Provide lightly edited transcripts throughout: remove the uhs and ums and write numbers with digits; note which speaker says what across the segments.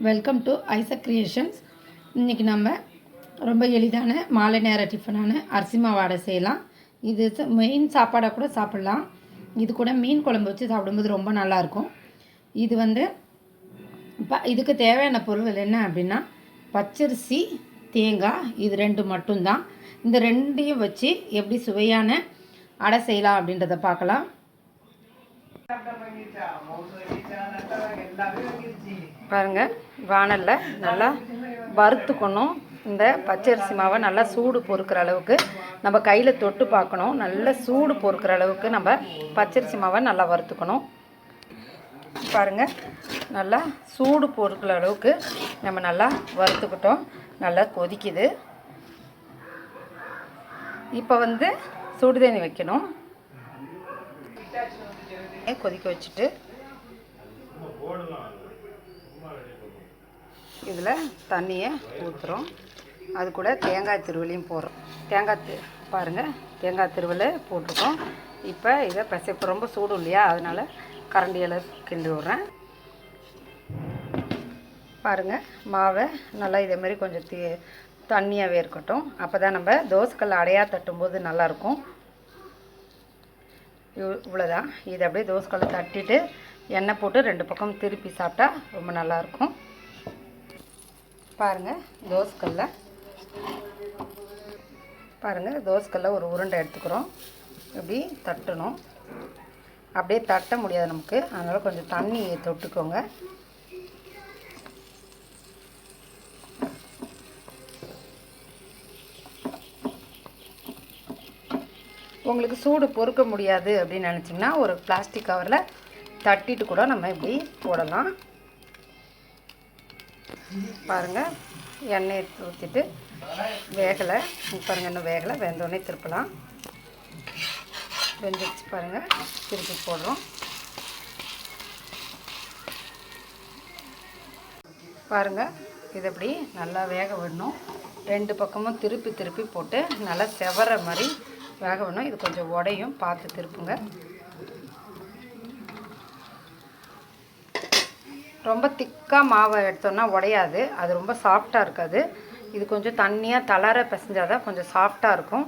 Speaker 1: Welcome to Isaac creations. இன்றைக்கி நம்ம ரொம்ப எளிதான மாலை நேர டிஃபனான அரிசி மாவு அடை செய்யலாம். இது மெயின் சாப்பாடாக கூட சாப்பிட்லாம். இது கூட மீன் குழம்பு வச்சு சாப்பிடும்போது ரொம்ப நல்லாயிருக்கும். இது இதுக்கு தேவையான பொருள்கள் என்ன அப்படின்னா, பச்சரிசி, தேங்காய், இது ரெண்டு மட்டும்தான். இந்த ரெண்டையும் வச்சு எப்படி சுவையான அடை செய்யலாம் அப்படின்றத பார்க்கலாம். பாருங்கள், வானலில் நல்லா வறுத்துக்கணும். இந்த பச்சரிசி மாவை நல்லா சூடு பொறுக்கிற அளவுக்கு நம்ம கையில் தொட்டு பார்க்கணும். நல்லா சூடு பொறுக்கிற அளவுக்கு நம்ம பச்சரிசி மாவை நல்லா வறுத்துக்கணும். பாருங்கள், நல்லா சூடு பொறுக்கிற அளவுக்கு நம்ம நல்லா வறுத்துக்கிட்டோம். நல்லா கொதிக்குது. இப்போ சுடு தண்ணி வைக்கணும். கொதிக்க வச்சுட்டு இதில் தண்ணியை ஊற்றுறோம். அது கூட தேங்காய் திருவலையும் போடுறோம். தேங்காய் திருவலை போட்டிருக்கோம். இப்போ இதை பசைப்பு ரொம்ப சூடு இல்லையா, அதனால் கரண்டியில் கிண்டி விட்றேன். பாருங்கள், மாவை நல்லா இதேமாரி கொஞ்சம் தண்ணியாகவே இருக்கட்டும். அப்போ தான் நம்ம தோசைக்கல்ல அடையாக தட்டும்போது நல்லாயிருக்கும். இவ்வளோதான். இதை அப்படியே தோசைக்கல்ல தட்டிட்டு எண்ணெய் போட்டு ரெண்டு பக்கம் திருப்பி சாப்பிட்டா ரொம்ப நல்லாயிருக்கும். பாருங்கள், தோசைக்கல்ல ஒரு உருண்டை எடுத்துக்கிறோம். இப்படி தட்டணும். அப்படியே தட்ட முடியாது நமக்கு, அதனால் கொஞ்சம் தண்ணி தொட்டுக்கோங்க. உங்களுக்கு சூடு பொறுக்க முடியாது அப்படின்னு நினச்சிங்கன்னா ஒரு பிளாஸ்டிக் கவரில் தட்டிட்டு கூட நம்ம இப்படி போடலாம். பாருங்கள், எண்ணெயை ஊற்றிட்டு வேகலை. பாருங்கள், இன்னும் வேகலை. வெந்தோடனே திருப்பலாம். வெந்துச்சு பாருங்கள், திருப்பி போடுறோம். பாருங்கள், இது அப்படி நல்லா வேக விடணும். ரெண்டு பக்கமும் திருப்பி திருப்பி போட்டு நல்லா செவற மாதிரி வேக விடணும். இது கொஞ்சம் உடையும், பார்த்து திருப்புங்க. ரொம்ப திக்காக மாவை எடுத்தோன்னா உடையாது, அது ரொம்ப சாஃப்டாக இருக்காது. இது கொஞ்சம் தண்ணியாக தளர பிசைஞ்சாதான் கொஞ்சம் சாஃப்டாக இருக்கும்.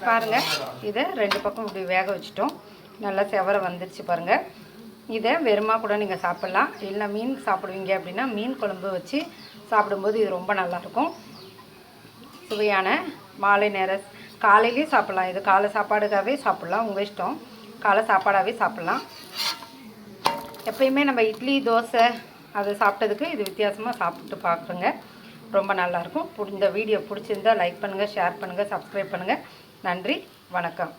Speaker 1: பாருங்கள், இதை ரெண்டு பக்கம் இப்படி வேக வச்சுட்டோம். நல்லா செவர வந்துடுச்சு பாருங்கள். இதை வெறுமா கூட நீங்கள் சாப்பிட்லாம். இல்லை மீன் சாப்பிடுவீங்க அப்படின்னா மீன் குழம்பு வச்சு சாப்பிடும்போது இது ரொம்ப நல்லாயிருக்கும். சுவையான மாலை நேர காலையிலேயும் சாப்பிட்லாம். இது காலை சாப்பாடுக்காகவே சாப்பிட்லாம், உங்கள் இஷ்டம். காலை சாப்பாடாகவே சாப்பிட்லாம். எப்பயுமே நம்ம இட்லி தோசை அதை சாப்பிட்டதுக்கு இது வித்தியாசமாக சாப்பிட்டு பார்க்குறோங்க. ரொம்ப நல்லாயிருக்கும். இந்த வீடியோ பிடிச்சிருந்தால் லைக் பண்ணுங்கள், ஷேர் பண்ணுங்கள், சப்ஸ்கிரைப் பண்ணுங்கள். நன்றி, வணக்கம்.